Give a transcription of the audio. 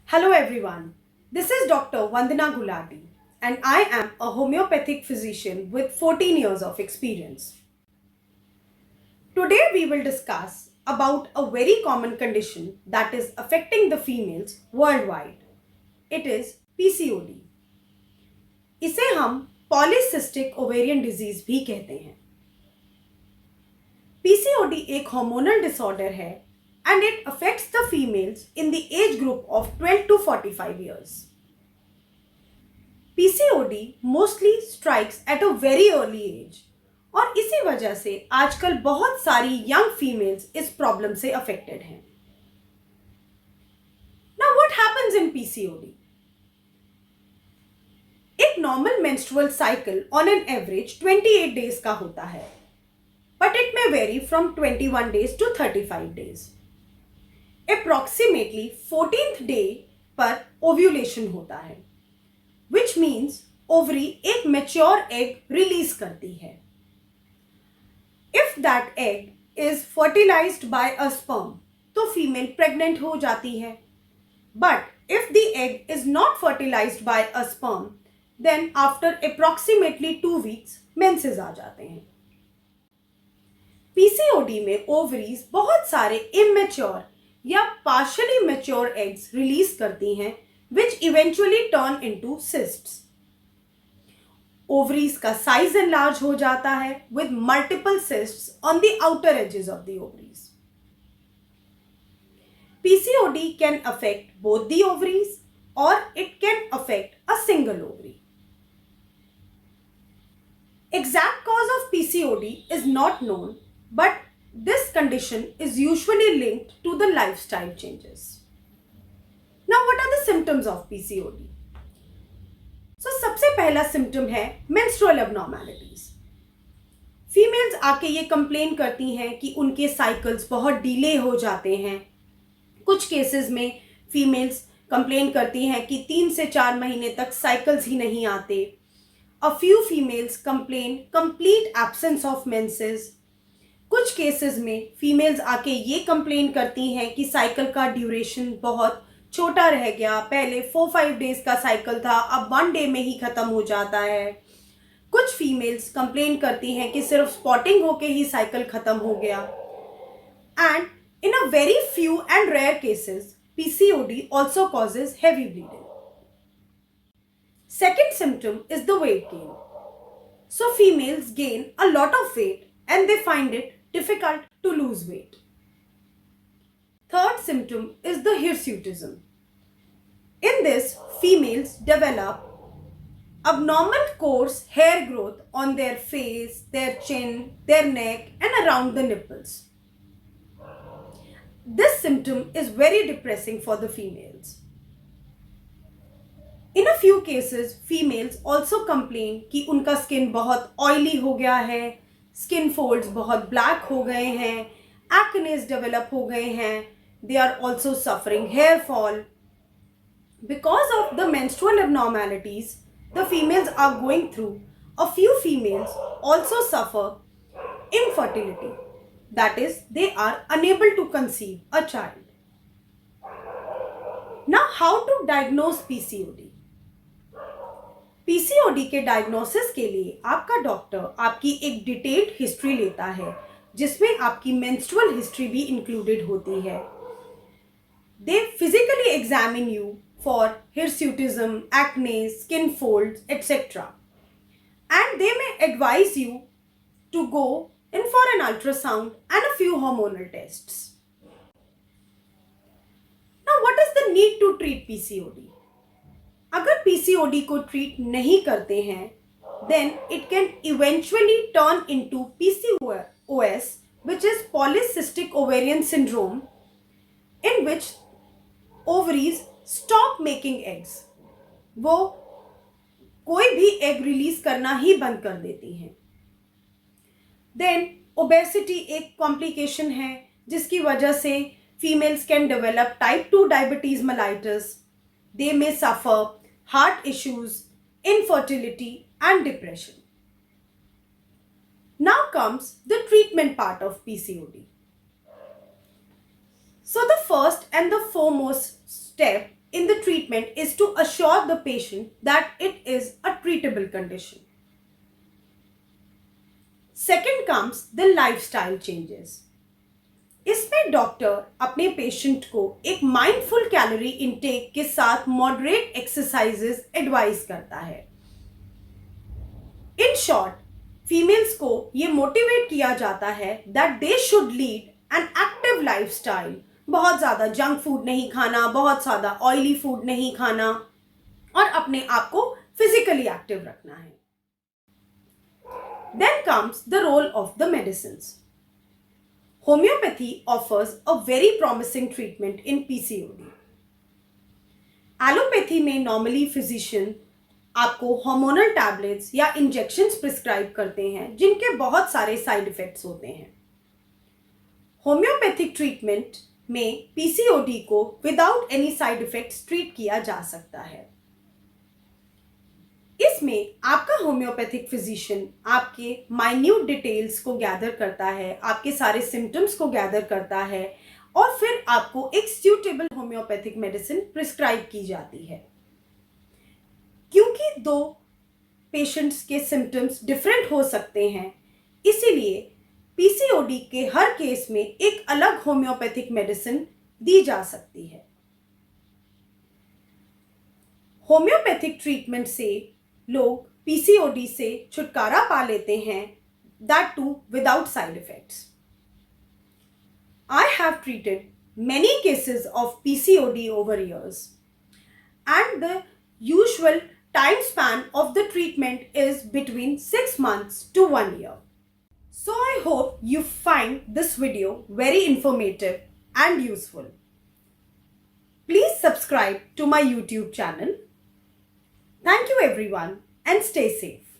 Hello everyone, this is Dr. Vandana Gulati and I am a homeopathic physician with 14 years of experience. Today we will discuss about a very common condition that is affecting the females worldwide. It is PCOD. इसे हम polycystic ovarian disease भी कहते हैं. PCOD एक hormonal disorder है and it affects the females in the age group of 12 to 45 years. PCOD mostly strikes at a very early age और इसी वजह से आजकल बहुत सारी यंग फीमेल्स इस प्रॉब्लम से अफेक्टेड हैं. Now what happens in PCOD? एक normal menstrual cycle on an average 28 days का होता है, but it may vary from 21 days to 35 days. Approximately 14th day पर ओव्यूलेशन होता है, विच मीन्स ओवरी एक मैच्योर एग रिलीज करती है. If that egg is fertilized by a sperm तो फीमेल प्रेग्नेंट हो जाती है, but if the egg is not fertilised by a sperm then after approximately 2 weeks menses आ जाते हैं. पीसीओडी में ओवरीज बहुत सारे इमेच्योर या पार्शियली मैच्योर एग्स रिलीज करती हैं which eventually turn into cysts. Ovaries का साइज एनलार्ज हो जाता है with multiple cysts on the outer edges of the ovaries. PCOD can affect both the ovaries or it can affect a single ovary. Exact cause of PCOD is not known, but this condition is usually linked to the lifestyle changes. Now, what are the symptoms of PCOD? So, सबसे पहला symptom है menstrual abnormalities. Females आके ये complain करती हैं कि उनके cycles बहुत डिले हो जाते हैं. कुछ केसेस में फीमेल्स कंप्लेन करती हैं कि 3 से 4 महीने तक साइकिल्स ही नहीं आते. A few females complain complete absence of menses. कुछ केसेस में फीमेल्स आके ये कंप्लेन करती हैं कि साइकिल का ड्यूरेशन बहुत छोटा रह गया. पहले 4-5 डेज का साइकिल था, अब 1 डे में ही खत्म हो जाता है. कुछ फीमेल्स कंप्लेन करती हैं कि सिर्फ स्पॉटिंग होके ही साइकिल खत्म हो गया. And in a very few and rare cases PCOD also causes heavy bleeding. Second symptom is the weight gain. So females gain a lot of weight and they find it difficult to lose weight. Third symptom is the hirsutism. In this, females develop abnormal coarse hair growth on their face, their chin, their neck, and around the nipples. This symptom is very depressing for the females. In a few cases, females also complain कि उनका skin बहुत oily हो गया है, skin folds बहुत black हो गए हैं, acne develop हो गए हैं. They are also suffering hair fall. Because of the menstrual abnormalities the females are going through, a few females also suffer infertility. That is, they are unable to conceive a child. Now, how to diagnose PCOD? PCOD के diagnosis के लिए आपका doctor आपकी एक detailed history लेता है, जिसमें आपकी मेंस्ट्रुअल हिस्ट्री भी इंक्लूडेड होती है. They physically examine you for hirsutism, acne, skin folds, etc. And they may advise you to go in for an ultrasound and a few hormonal tests. Now, what is the need to treat PCOD? अगर PCOD को treat नहीं करते हैं, then it can eventually turn into PCOS, which is polycystic ovarian syndrome, in which ovaries stop making eggs. वो कोई भी egg release करना ही बंद कर देती हैं. Then obesity एक कॉम्प्लिकेशन है जिसकी वजह से females can develop type 2 diabetes mellitus. They may suffer heart issues, infertility and depression. Now comes the treatment part of PCOD. So the first and the foremost step in the treatment is to assure the patient that it is a treatable condition. Second comes the lifestyle changes. इसमें doctor अपने patient को एक mindful calorie intake के साथ moderate exercises advice करता है. In short, females को ये मोटिवेट किया जाता है that they should lead an active lifestyle. बहुत ज़्यादा जंक फूड नहीं खाना, बहुत ज़्यादा ऑयली फूड नहीं खाना और अपने आप को फिजिकली एक्टिव रखना है. Then comes the role of the medicines. Homeopathy offers a very promising treatment in PCOD. Allopathy में normally physician आपको hormonal tablets या injections prescribe करते हैं जिनके बहुत सारे side effects होते हैं. Homeopathic treatment में PCOD को without any side effects treat किया जा सकता है. इसमें आपका होम्योपैथिक फिजिशियन आपके माइन्यूट डिटेल्स को गैदर करता है, आपके सारे सिम्टम्स को गैदर करता है और फिर आपको एक सूटेबल होम्योपैथिक मेडिसिन प्रिस्क्राइब की जाती है. क्योंकि दो पेशेंट्स के सिम्टम्स डिफरेंट हो सकते हैं, इसीलिए पीसीओडी के हर केस में एक अलग होम्योपैथिक मेडिसिन दी जा सकती है. होम्योपैथिक ट्रीटमेंट से लोग पीसीओडी से छुटकारा पा लेते हैं, that too without side effects. I have treated many cases of PCOD over years, and the usual time span of the treatment is between 6 months to 1 year. So I hope you find this video very informative and useful. Please subscribe to my YouTube channel. Thank you everyone and stay safe.